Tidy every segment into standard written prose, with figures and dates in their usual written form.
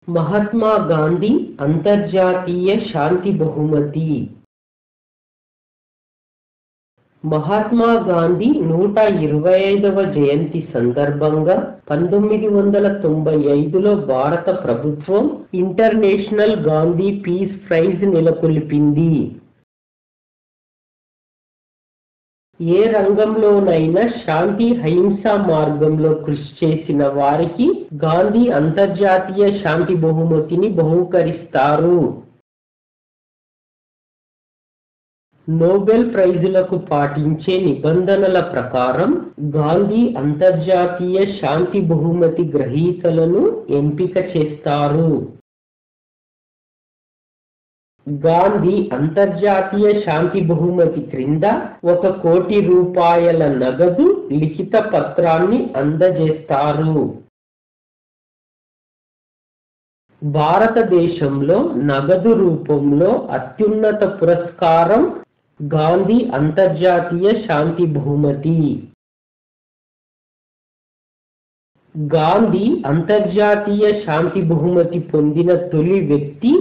మహాత్మా గాంధీ అంతర్జాతీయ శాంతి బహుమతి. మహాత్మా గాంధీ 125వ జయంతి సందర్భంగా 1995లో భారత ప్రభుత్వం ఇంటర్నేషనల్ గాంధీ పీస్ ప్రైజ్ నెలకొల్పింది. ఏ రంగంలోనైనా శాంతి అహింసా మార్గంలో కృషి చేసిన వారికి గాంధీ అంతర్జాతీయ శాంతి బహుమతిని బహూకరిస్తారు. నోబెల్ ప్రైజులకు పాటించే నిబంధనల ప్రకారం గాంధీ అంతర్జాతీయ శాంతి బహుమతి గ్రహీతలను ఎంపిక చేస్తారు. గాంధీ అంతర్జాతీయ శాంతి బహుమతి క్రింద 1 కోటి రూపాయల నగదు లిఖిత పత్రాన్ని అందజేస్తారు. భారతదేశంలో నగదు రూపంలో అత్యున్నత పురస్కారం గాంధీ అంతర్జాతీయ శాంతి బహుమతి. గాంధీ అంతర్జాతీయ శాంతి బహుమతి పొందిన తొలి వ్యక్తి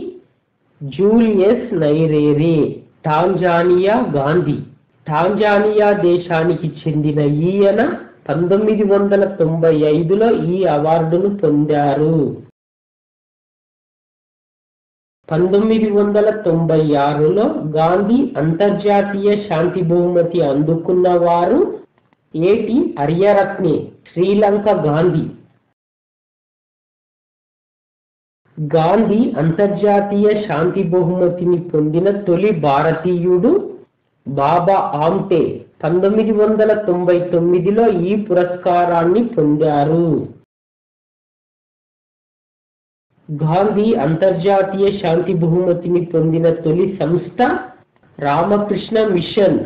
జూలియస్ నైరెరే, టాంజానియా గాంధీ. టాంజానియా దేశానికి చెందిన ఈయన 1995లో ఈ అవార్డును పొందారు. 1996లో గాంధీ అంతర్జాతీయ శాంతి బహుమతి అందుకున్న వారు ఏటి అర్యరత్నే, శ్రీలంక గాంధీ. గాంధీ అంతర్జాతీయ శాంతి బహుమతిని పొందిన తొలి భారతీయుడు బాబా ఆమ్టే 1999లో ఈ పురస్కారాన్ని పొందారు. గాంధీ అంతర్జాతీయ శాంతి బహుమతిని పొందిన తొలి సంస్థ రామకృష్ణ మిషన్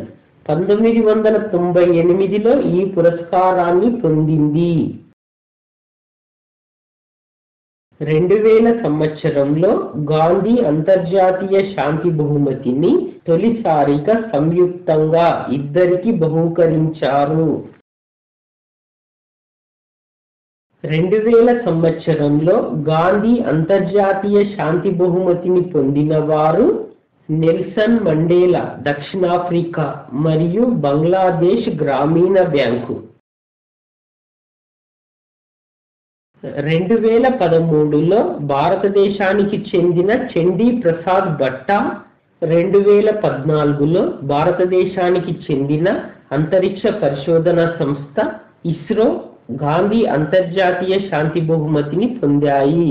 1998లో ఈ పురస్కారాన్ని పొందింది. 2000 సంవత్సరంలో గాంధీ అంతర్జాతీయ శాంతి బహుమతిని తొలిసారిగా సంయుక్తంగా ఇద్దరికి బహూకరించారు. 2000 సంవత్సరంలో గాంధీ అంతర్జాతీయ శాంతి బహుమతిని పొందిన వారు నెల్సన్ మండేలా, దక్షిణాఫ్రికా మరియు బంగ్లాదేశ్ గ్రామీణ బ్యాంకు. 2013లో భారతదేశానికి చెందిన చండీ ప్రసాద్ భట్టా, 2014లో భారతదేశానికి చెందిన అంతరిక్ష పరిశోధన సంస్థ ఇస్రో గాంధీ అంతర్జాతీయ శాంతి బహుమతిని పొందాయి.